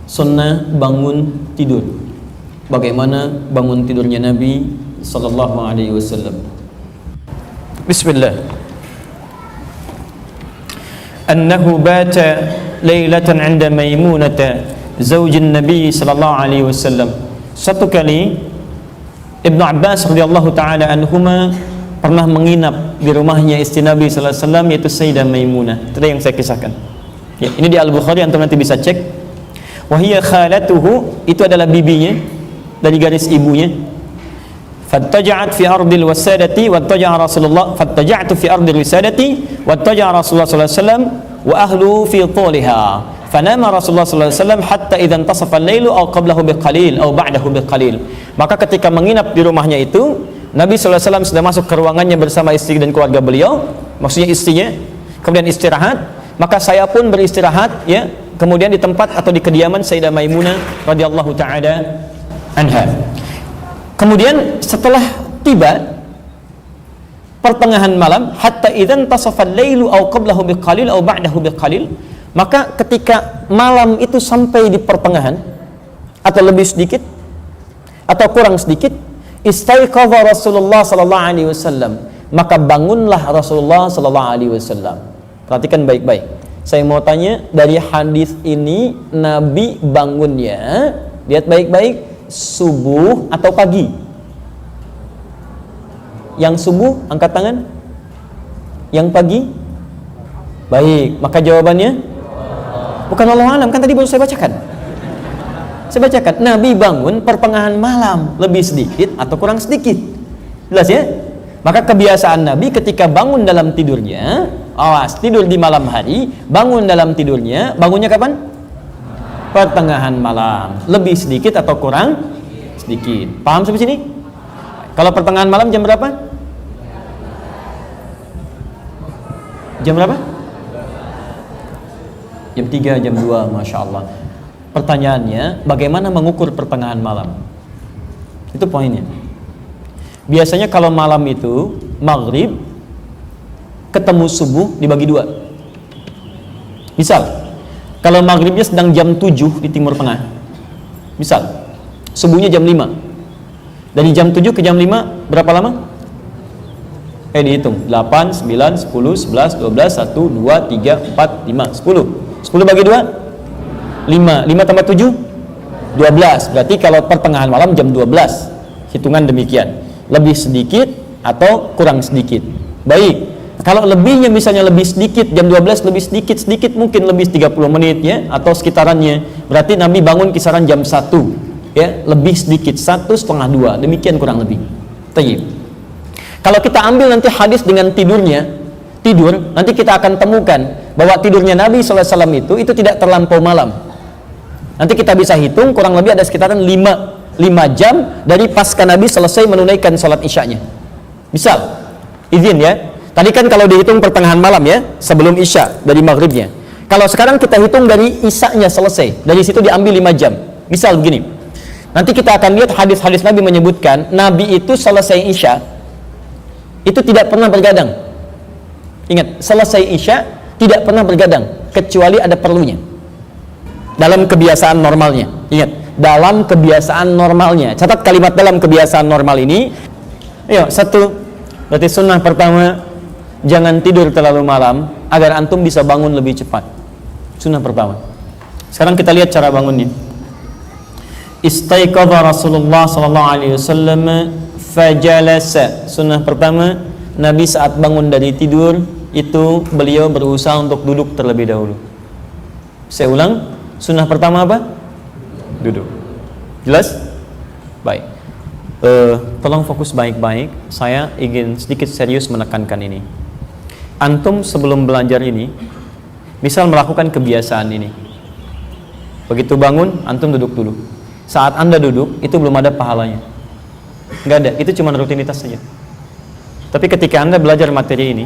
sunnah bangun tidur. Bagaimana bangun tidurnya Nabi sallallahu alaihi wasallam? Bismillah. Annahu bata lailatan 'inda Maimunah zaujin Nabi sallallahu alaihi wasallam. Satu kali Ibnu Abbas radhiyallahu taala anhuma pernah menginap di rumahnya istri Nabi sallallahu alaihi wasallam, yaitu Sayyidah Maimunah. Itu yang saya kisahkan. Ya, ini di Al-Bukhari, antum nanti bisa cek. Wahiyya khalatuhu, itu adalah bibinya dari garis ibunya. Fattaja'at fi ardil wasadati wattaja'a Rasulullah, fattaja'tu fi ardil wasadati wattaja'a Rasulullah sallallahu alaihi wasallam wa ahlu fi tuliha. Fanama Rasulullah sallallahu alaihi wasallam hatta idza intasafa al-lailu aw qablahu biqalil aw ba'dahu biqalil. Maka ketika menginap di rumahnya itu, Nabi sallallahu alaihi wasallam sudah masuk ke ruangannya bersama istri dan keluarga beliau, maksudnya istrinya, kemudian istirahat. Maka saya pun beristirahat, ya, kemudian di tempat atau di kediaman Sayyidah Maimunah radhiyallahu taala anha. Kemudian setelah tiba pertengahan malam, hatta idzan tasafal lailu aw qablahu biqalil aw ba'dahu biqalil, maka ketika malam itu sampai di pertengahan atau lebih sedikit atau kurang sedikit, istaiqadha Rasulullah sallallahu alaihi wasallam, maka bangunlah Rasulullah sallallahu alaihi wasallam. Perhatikan baik-baik. Saya mau tanya, dari hadis ini Nabi bangunnya, lihat baik-baik, subuh atau pagi? Yang subuh angkat tangan. Yang pagi? Baik, maka jawabannya bukan Allah alam, kan tadi baru saya bacakan. Saya bacakan, Nabi bangun pertengahan malam, lebih sedikit atau kurang sedikit. Jelas ya? Maka kebiasaan Nabi ketika bangun dalam tidurnya, awas, tidur di malam hari, bangun dalam tidurnya, bangunnya kapan? Pertengahan malam, lebih sedikit atau kurang sedikit. Paham sampai sini? Kalau pertengahan malam jam berapa? Jam berapa? Jam 3, jam 2, Masya Allah. Pertanyaannya, bagaimana mengukur pertengahan malam? Itu poinnya. Biasanya kalau malam itu maghrib ketemu subuh dibagi dua. Misal, kalau maghribnya sedang jam 7 di timur tengah, misal subuhnya jam 5, dari jam 7 ke jam 5 berapa lama? Dihitung 8, 9, 10, 11, 12, 1, 2, 3, 4, 5, 10. 10 bagi 2? 5. 5 tambah 7? 12. Berarti kalau pertengahan malam jam 12. Hitungan demikian. Lebih sedikit atau kurang sedikit. Baik. Kalau lebihnya misalnya lebih sedikit, jam 12 lebih sedikit mungkin lebih 30 menit ya, atau sekitarannya. Berarti Nabi bangun kisaran jam 1 ya, lebih sedikit, 1 setengah 2, demikian kurang lebih. Tayyib. Kalau kita ambil nanti hadis dengan tidur, nanti kita akan temukan bahwa tidurnya Nabi SAW itu tidak terlampau malam. Nanti kita bisa hitung kurang lebih ada sekitaran 5 jam dari pasca Nabi selesai menunaikan sholat isyanya. Misal, izin ya, tadi kan kalau dihitung pertengahan malam ya, sebelum isya dari maghribnya. Kalau sekarang kita hitung dari isyanya selesai, dari situ diambil 5 jam. Misal begini, nanti kita akan lihat hadis-hadis Nabi menyebutkan Nabi itu selesai isya itu tidak pernah bergadang. Ingat, selesai isya tidak pernah bergadang kecuali ada perlunya. Dalam kebiasaan normalnya, ingat, dalam kebiasaan normalnya. Catat kalimat dalam kebiasaan normal ini. Ayo, 1. Berarti sunnah pertama, jangan tidur terlalu malam agar antum bisa bangun lebih cepat. Sunnah pertama. Sekarang kita lihat cara bangunnya. Istaiqadha Rasulullah sallallahu alaihi wasallam fajalasa. Sunnah pertama, Nabi saat bangun dari tidur itu beliau berusaha untuk duduk terlebih dahulu. Saya ulang, sunnah pertama apa? Duduk. Jelas? Baik. Tolong fokus baik-baik. Saya ingin sedikit serius menekankan ini. Antum sebelum belajar ini, misal melakukan kebiasaan ini. Begitu bangun, antum duduk dulu. Saat Anda duduk, itu belum ada pahalanya. Nggak ada, itu cuma rutinitas saja. Tapi ketika Anda belajar materi ini,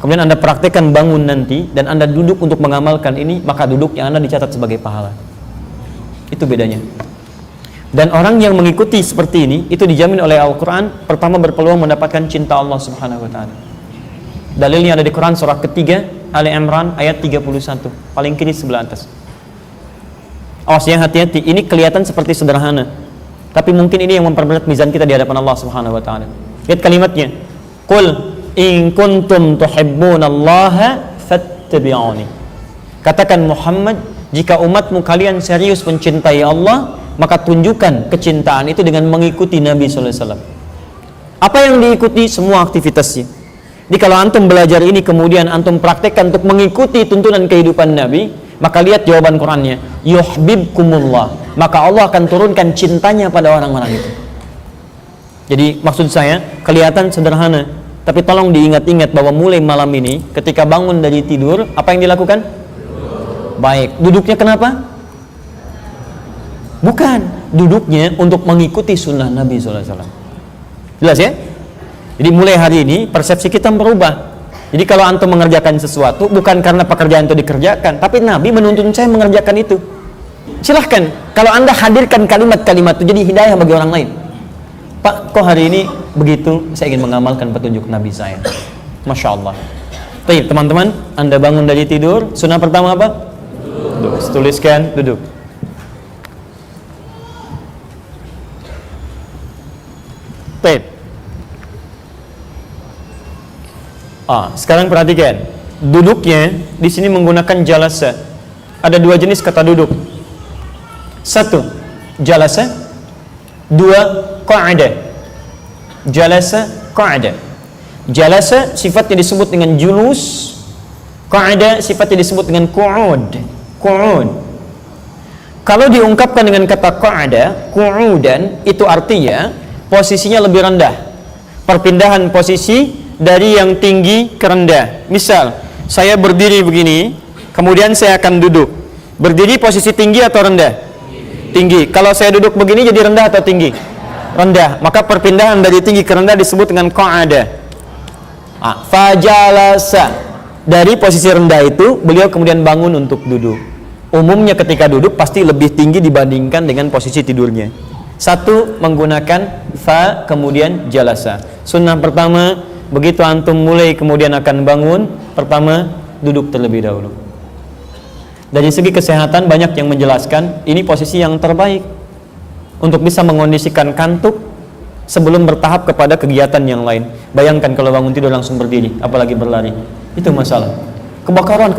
kemudian Anda praktekkan bangun nanti, dan Anda duduk untuk mengamalkan ini, maka duduk yang Anda dicatat sebagai pahala. Itu bedanya. Dan orang yang mengikuti seperti ini, itu dijamin oleh Al-Quran, pertama berpeluang mendapatkan cinta Allah Subhanahu wa Ta'ala. Dalilnya ada di Quran surah ketiga, Ali Imran ayat 31, paling kiri sebelah atas. Awas ya, hati-hati. Ini kelihatan seperti sederhana, tapi mungkin ini yang memperberat mizan kita di hadapan Allah Subhanahu wa taala. Lihat kalimatnya. Qul in kuntum tuhibbunallaha fattabi'uni. Katakan Muhammad, jika umatmu kalian serius mencintai Allah, maka tunjukkan kecintaan itu dengan mengikuti Nabi sallallahu alaihi wasallam. Apa yang diikuti? Semua aktivitasnya. Jadi kalau antum belajar ini kemudian antum praktekkan untuk mengikuti tuntunan kehidupan Nabi, maka lihat jawaban Qur'annya, yuhibbukumullah, maka Allah akan turunkan cintanya pada orang-orang itu. Jadi maksud saya, kelihatan sederhana, tapi tolong diingat-ingat bahwa mulai malam ini ketika bangun dari tidur, apa yang dilakukan? Baik, duduknya kenapa? Bukan, duduknya untuk mengikuti sunnah Nabi SAW. Jelas ya? Jadi mulai hari ini persepsi kita berubah. Jadi kalau antum mengerjakan sesuatu bukan karena pekerjaan itu dikerjakan, tapi Nabi menuntun saya mengerjakan itu. Silahkan, kalau anda hadirkan kalimat-kalimat itu jadi hidayah bagi orang lain. Pak, kok hari ini begitu? Saya ingin mengamalkan petunjuk Nabi saya. Masya Allah. Baik, teman-teman, anda bangun dari tidur, sunnah pertama apa? Duduk. Tuliskan, duduk. Baik. Sekarang perhatikan, duduknya di sini menggunakan jalasa. Ada dua jenis kata duduk. Satu, jalasa. Dua, qa'ada. Jalasa, qa'ada. Jalasa sifatnya disebut dengan julus. Qa'ada sifatnya disebut dengan qu'ud. Qu'ud. Kalau diungkapkan dengan kata qa'ada, qu'udan, itu artinya posisinya lebih rendah. Perpindahan posisi dari yang tinggi ke rendah. Misal, saya berdiri begini, kemudian saya akan duduk. Berdiri posisi tinggi atau rendah? Tinggi. Kalau saya duduk begini jadi rendah atau tinggi? Rendah. Maka perpindahan dari tinggi ke rendah disebut dengan qa'ada. Fajalasa. Dari posisi rendah itu, beliau kemudian bangun untuk duduk. Umumnya ketika duduk pasti lebih tinggi dibandingkan dengan posisi tidurnya. Satu, menggunakan fa, kemudian jalasa. Sunnah pertama, begitu antum mulai kemudian akan bangun, pertama duduk terlebih dahulu. Dari segi kesehatan banyak yang menjelaskan ini posisi yang terbaik untuk bisa mengondisikan kantuk sebelum bertahap kepada kegiatan yang lain. Bayangkan kalau bangun tidur langsung berdiri, apalagi berlari, itu masalah. Kebakaran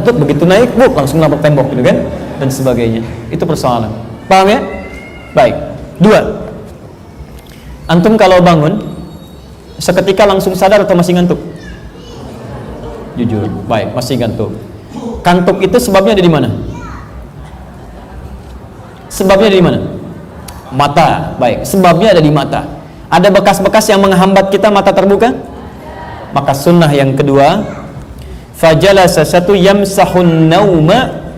tuh begitu naik, langsung nabrak tembok gitu kan, dan sebagainya. Itu persoalan. Paham ya? Baik. Dua, antum kalau bangun seketika langsung sadar atau masih ngantuk? Jujur, baik, masih ngantuk. Kantuk itu sebabnya ada di mana? Sebabnya ada di mana? Mata, baik. Sebabnya ada di mata. Ada bekas-bekas yang menghambat kita mata terbuka? Maka sunnah yang kedua, fajalasa satu yamsahun nauma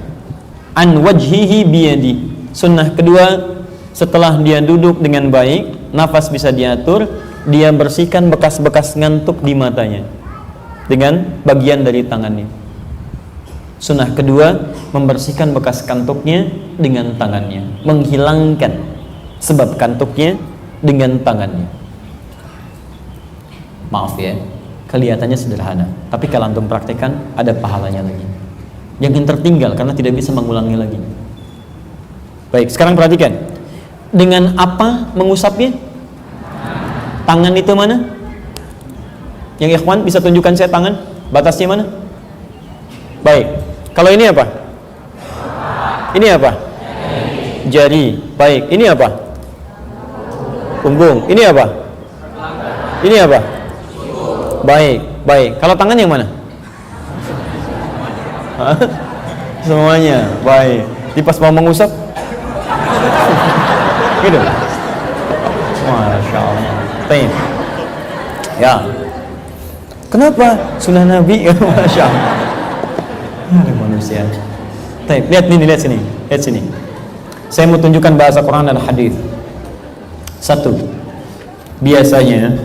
an wajhihi biyadi. Sunnah kedua, setelah dia duduk dengan baik, nafas bisa diatur, dia bersihkan bekas-bekas ngantuk di matanya dengan bagian dari tangannya. Sunnah kedua, membersihkan bekas kantuknya dengan tangannya, menghilangkan sebab kantuknya dengan tangannya. Maaf ya, kelihatannya sederhana, tapi kalau antum praktekkan ada pahalanya lagi. Yang tertinggal karena tidak bisa mengulangi lagi. Baik, sekarang perhatikan. Dengan apa mengusapnya? Tangan itu mana? Yang ikhwan bisa tunjukkan saya tangan? Batasnya mana? Baik. Kalau ini apa? Ini apa? Jari. Baik. Ini apa? Punggung. Ini apa? Ini apa? Baik. Baik. Kalau tangan yang mana? Semuanya. Baik. Di pas mau mengusap? Gitu. Masya Allah. Baik. Ya. Kenapa? Sunnah Nabi. Masya Allah. Ada manusia. Baik. Lihat ini, lihat sini. Lihat sini. Saya mau tunjukkan bahasa Quran dan hadis. Satu. Biasanya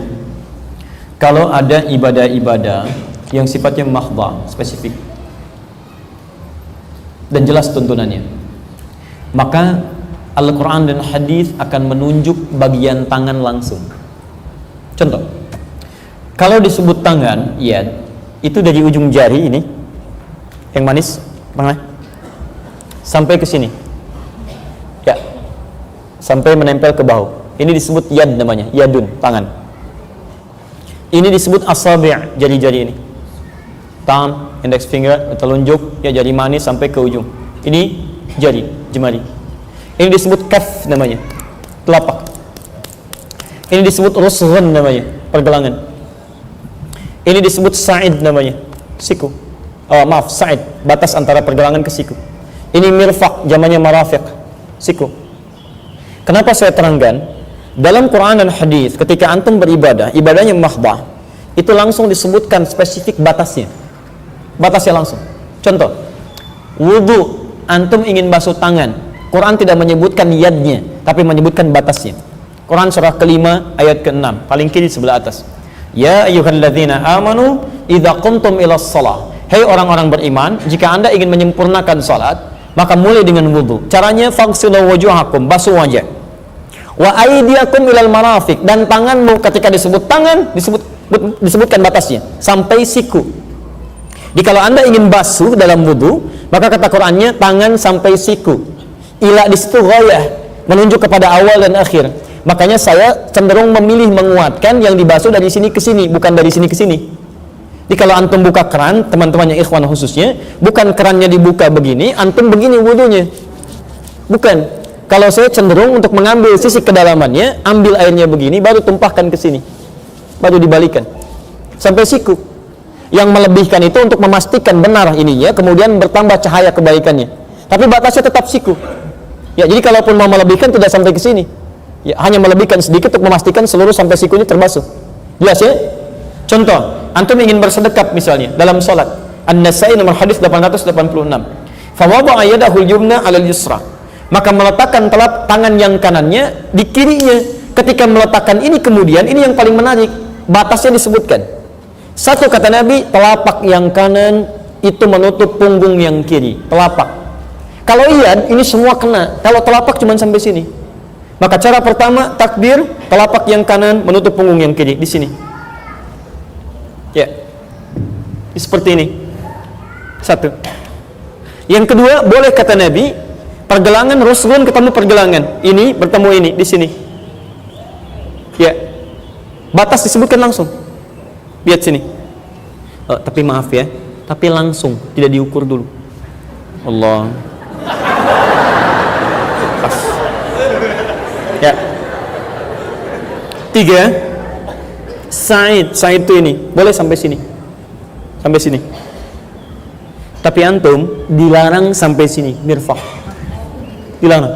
kalau ada ibadah-ibadah yang sifatnya mahdha, spesifik dan jelas tuntunannya, maka Al-Quran dan hadis akan menunjuk bagian tangan langsung. Contoh, kalau disebut tangan, ya, itu dari ujung jari ini, yang manis, mana, sampai ke sini. sampai menempel ke bahu. Ini disebut yad namanya, yadun, tangan. Ini disebut asabi', jari-jari ini. Thumb, index finger, telunjuk, ya jari manis sampai ke ujung. Ini jari, jemari. Ini disebut kaf namanya, telapak. Ini disebut rusghun namanya, pergelangan. Ini disebut sa'id namanya, siku. Maaf, sa'id, batas antara pergelangan ke siku. Ini mirfaq, jamannya marafiq, siku. Kenapa saya terangkan? Dalam Quran dan hadis, ketika antum beribadah, ibadahnya mahdah, itu langsung disebutkan spesifik batasnya. Batasnya langsung. Contoh, wudu, antum ingin basuh tangan, Quran tidak menyebutkan yadnya, tapi menyebutkan batasnya. Quran surah kelima ayat ke-6, paling kiri sebelah atas. Ya ayyuhalladzina amanu idza qumtum ilas shalah. Hei orang-orang beriman, jika Anda ingin menyempurnakan salat, maka mulai dengan wudu. Caranya faghsilu wujuhakum, basuh wajah. Wa aydiyakum ilal marafiq, dan tanganmu, ketika disebut tangan disebutkan batasnya sampai siku. Jadi kalau Anda ingin basuh dalam wudu, maka kata Qur'annya tangan sampai siku. Ila di situ ghayah, menunjuk kepada awal dan akhir. Makanya saya cenderung memilih menguatkan yang dibasuh dari sini ke sini, bukan dari sini ke sini. Jadi kalau antum buka keran, teman-teman yang ikhwan khususnya, bukan kerannya dibuka begini, antum begini wudunya. Bukan. Kalau saya cenderung untuk mengambil sisi kedalamannya, ambil airnya begini, baru tumpahkan ke sini, baru dibalikan sampai siku. Yang melebihkan itu untuk memastikan benar ininya, kemudian bertambah cahaya kebaikannya. Tapi batasnya tetap siku. Ya, jadi kalaupun mau melebihkan tidak sampai ke sini. Ya, hanya melebihkan sedikit untuk memastikan seluruh sampai sikunya terbasuh. Jelas ya? Contoh, antum ingin bersedekap misalnya dalam salat. An-Nasa'i nomor hadis 886. Fa wada'a yadahu al-yumna 'alal yusra. Maka meletakkan tangan yang kanannya di kirinya. Ketika meletakkan ini, kemudian ini yang paling menarik, batasnya disebutkan. Satu kata Nabi, telapak yang kanan itu menutup punggung yang kiri. Telapak. Kalau yad, ini semua kena. Kalau telapak cuma sampai sini. Maka cara pertama, takbir, telapak yang kanan menutup punggung yang kiri di sini. Ya, seperti ini. Satu. Yang kedua, boleh kata Nabi, pergelangan rusghun ketemu pergelangan, ini bertemu ini di sini. Ya, batas disebutkan langsung. Lihat sini. Tapi maaf ya, tapi langsung, tidak diukur dulu. Allah. Pas. Ya. Tiga. Sa'id itu ini, boleh sampai sini. Sampai sini. Tapi antum dilarang sampai sini, mirfaq. Dilarang.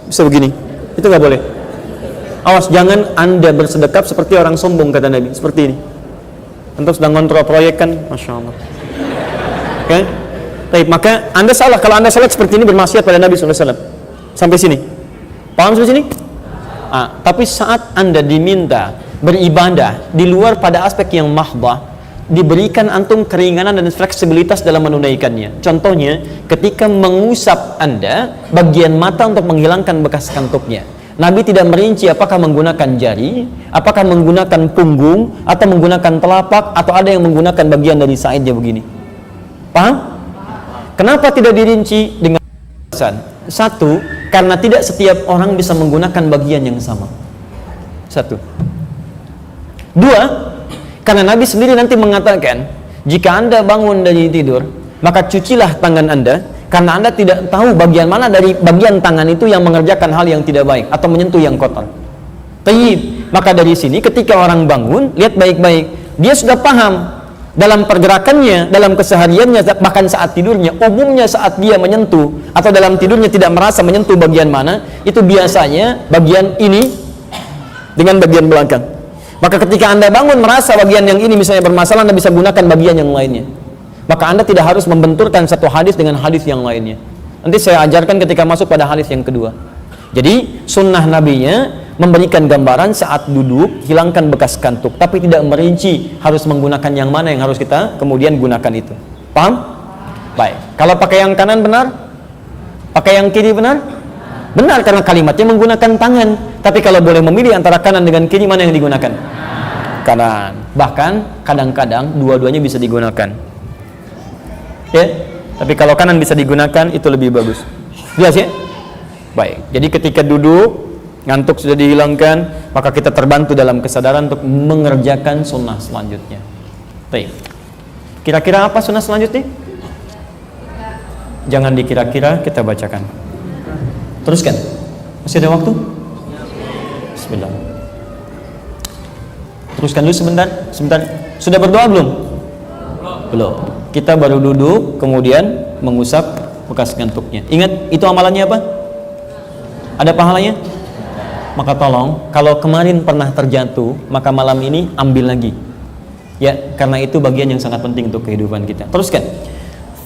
Bisa begini. Itu nggak boleh. Awas, jangan Anda bersedekap seperti orang sombong, kata Nabi. Seperti ini. Antum sedang kontrol proyek kan, Masya Allah. Oke? Baik, maka Anda salah kalau Anda salat seperti ini, bermaksiat pada Nabi SAW. Sampai sini. Paham sampai sini? Tapi saat Anda diminta beribadah di luar pada aspek yang mahdah, diberikan antum keringanan dan fleksibilitas dalam menunaikannya. Contohnya, ketika mengusap Anda bagian mata untuk menghilangkan bekas kantuknya, Nabi tidak merinci apakah menggunakan jari, apakah menggunakan punggung, atau menggunakan telapak, atau ada yang menggunakan bagian dari sa'idnya begini. Paham? Kenapa tidak dirinci dengan alasan? Satu, karena tidak setiap orang bisa menggunakan bagian yang sama. Satu. Dua, karena Nabi sendiri nanti mengatakan, jika Anda bangun dari tidur, maka cucilah tangan Anda, karena Anda tidak tahu bagian mana dari bagian tangan itu yang mengerjakan hal yang tidak baik atau menyentuh yang kotor. Tayyib. Maka dari sini ketika orang bangun, lihat baik-baik, dia sudah paham dalam pergerakannya, dalam kesehariannya, bahkan saat tidurnya, umumnya saat dia menyentuh atau dalam tidurnya tidak merasa menyentuh bagian mana, itu biasanya bagian ini dengan bagian belakang. Maka ketika Anda bangun merasa bagian yang ini misalnya bermasalah, Anda bisa gunakan bagian yang lainnya. Maka Anda tidak harus membenturkan satu hadis dengan hadis yang lainnya. Nanti saya ajarkan ketika masuk pada hadis yang kedua. Jadi sunnah nabinya memberikan gambaran saat duduk, hilangkan bekas kantuk, tapi tidak merinci harus menggunakan yang mana yang harus kita kemudian gunakan itu. Paham? Baik. Kalau pakai yang kanan benar? Pakai yang kiri benar? Benar, karena kalimatnya menggunakan tangan. Tapi kalau boleh memilih antara kanan dengan kiri, mana yang digunakan? Kanan. Bahkan kadang-kadang dua-duanya bisa digunakan. Ya, tapi kalau kanan bisa digunakan, itu lebih bagus. Jelas ya? Baik. Jadi ketika duduk, ngantuk sudah dihilangkan, maka kita terbantu dalam kesadaran untuk mengerjakan sunnah selanjutnya. Baik. Kira-kira apa sunnah selanjutnya? Jangan dikira-kira, kita bacakan. Teruskan. Masih ada waktu? Bismillah. Teruskan dulu sebentar. Sudah berdoa belum? Belum. Kita baru duduk, kemudian mengusap bekas ngantuknya. Ingat, itu amalannya apa? Ada pahalanya? Maka tolong, kalau kemarin pernah terjatuh, maka malam ini ambil lagi. Ya, karena itu bagian yang sangat penting untuk kehidupan kita. Teruskan.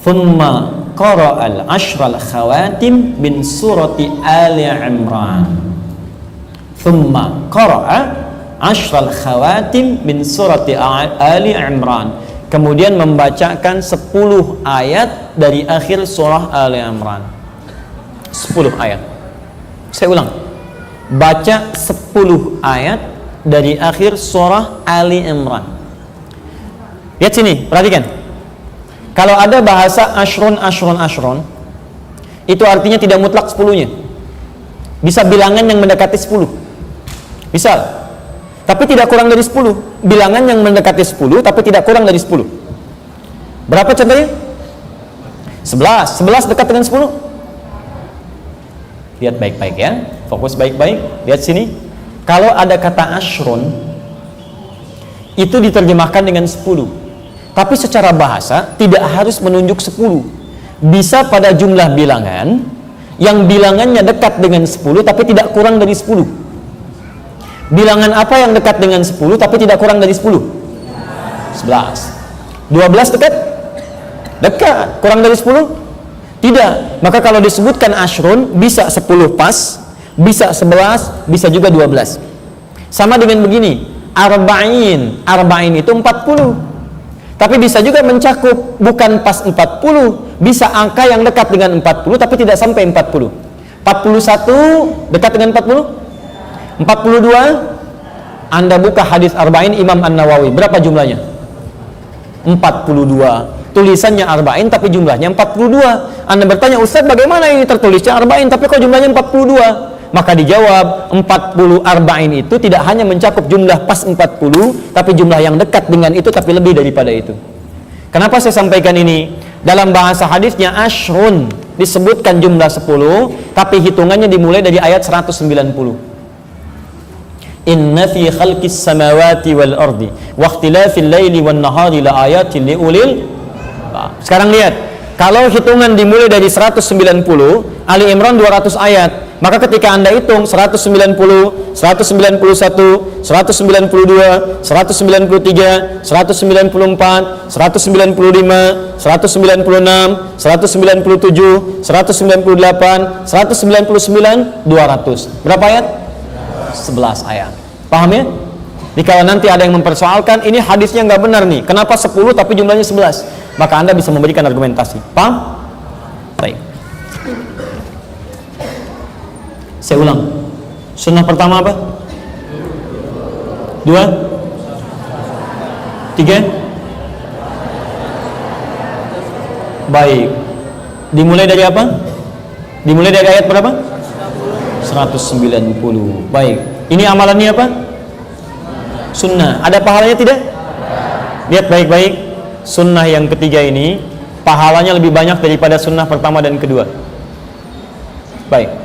Thumma qara'al ashral khawatim bin surati Ali Imran. Thumma qara'a ashral khawatim bin surati Ali Imran. Kemudian membacakan 10 ayat dari akhir surah Ali Imran. 10 ayat. Saya ulang. Baca 10 ayat dari akhir surah Ali Imran. Lihat sini, perhatikan. Kalau ada bahasa ashrun, itu artinya tidak mutlak 10-nya. Bisa bilangan yang mendekati 10. Misal, tapi tidak kurang dari 10. Bilangan yang mendekati 10, tapi tidak kurang dari 10. Berapa contohnya? 11. 11 dekat dengan 10. Lihat baik-baik ya. Fokus baik-baik. Lihat sini. Kalau ada kata ashrun, itu diterjemahkan dengan 10. Tapi secara bahasa tidak harus menunjuk 10. Bisa pada jumlah bilangan yang bilangannya dekat dengan 10 tapi tidak kurang dari 10. Bilangan apa yang dekat dengan 10 tapi tidak kurang dari 10? 11. 12 dekat? Dekat. Kurang dari 10? Tidak. Maka kalau disebutkan ashrun, bisa 10 pas, bisa 11, bisa juga 12. Sama dengan begini, arba'in. Arba'in itu 40. Tapi bisa juga mencakup bukan pas 40, bisa angka yang dekat dengan 40 tapi tidak sampai 40. 41 dekat dengan 40? 42? Anda buka hadis arba'in Imam An-Nawawi, berapa jumlahnya? 42. Tulisannya arba'in tapi jumlahnya 42. Anda bertanya, Ustaz bagaimana ini tertulisnya arba'in tapi kok jumlahnya 42? Maka dijawab 40 arba'in itu tidak hanya mencakup jumlah pas 40, tapi jumlah yang dekat dengan itu tapi lebih daripada itu. Kenapa saya sampaikan ini? Dalam bahasa hadisnya ashrun disebutkan jumlah 10, tapi hitungannya dimulai dari ayat 190. Inna fi khalqis samawati wal ardi wa ikhtilafil laili wan nahari la ayatin liulil. Sekarang lihat, kalau hitungan dimulai dari 190, Ali Imran 200 ayat. Maka ketika Anda hitung 190, 191, 192, 193, 194, 195, 196, 197, 198, 199, 200. Berapa ayat? 11 ayat. Paham ya? Jadi kalau nanti ada yang mempersoalkan, ini hadisnya nggak benar nih, kenapa 10 tapi jumlahnya 11? Maka Anda bisa memberikan argumentasi. Paham? Baik. Saya ulang. Sunnah pertama apa? 2? 3? Baik. Dimulai dari apa? Dimulai dari ayat berapa? 190. Baik. Ini amalannya apa? Sunnah. Ada pahalanya tidak? Lihat baik-baik. Sunnah yang ketiga ini pahalanya lebih banyak daripada sunnah pertama dan kedua. Baik.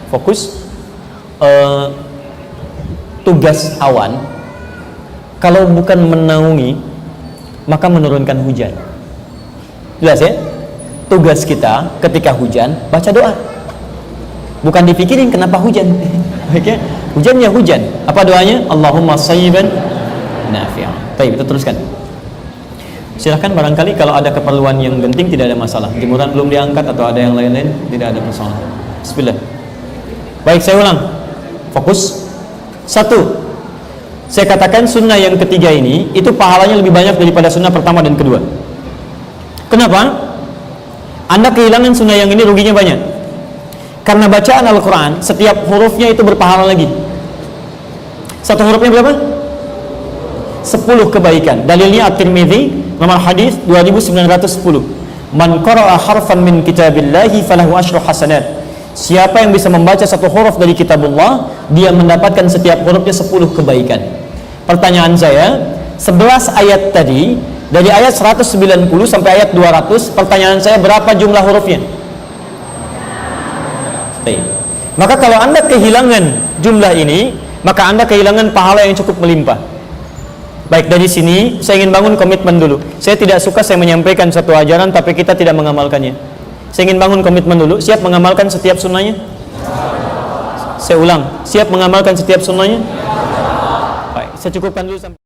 Fokus. Tugas awan kalau bukan menaungi maka menurunkan hujan. Jelas ya? Tugas kita ketika hujan baca doa. Bukan dipikirin kenapa hujan. Oke? Hujannya hujan. Apa doanya? Allahumma shayyiban nafi'an. Baik, kita teruskan. Silahkan barangkali kalau ada keperluan yang genting tidak ada masalah. Jemuran belum diangkat atau ada yang lain-lain tidak ada persoalan. Bismillah. Baik, saya ulang. Fokus. 1. Saya katakan sunnah yang ketiga ini itu pahalanya lebih banyak daripada sunnah pertama dan kedua. Kenapa? Anda kehilangan sunnah yang ini ruginya banyak. Karena bacaan Al-Quran setiap hurufnya itu berpahala lagi. Satu hurufnya berapa? 10 kebaikan. Dalilnya At-Tirmidzi nomor hadis 2910. Man qara'a harfan min kitabillahi falahu asyru hasanat. Siapa yang bisa membaca satu huruf dari kitabullah, dia mendapatkan setiap hurufnya 10 kebaikan. Pertanyaan saya, 11 ayat tadi, dari ayat 190 sampai ayat 200, pertanyaan saya, berapa jumlah hurufnya? Maka kalau Anda kehilangan jumlah ini, maka Anda kehilangan pahala yang cukup melimpah. Baik, dari sini saya ingin bangun komitmen dulu. Saya tidak suka saya menyampaikan satu ajaran tapi kita tidak mengamalkannya. Saya ingin bangun komitmen dulu. Siap mengamalkan setiap sunnahnya? Saya ulang, siap mengamalkan setiap sunnahnya? Baik, saya cukupkan dulu sampai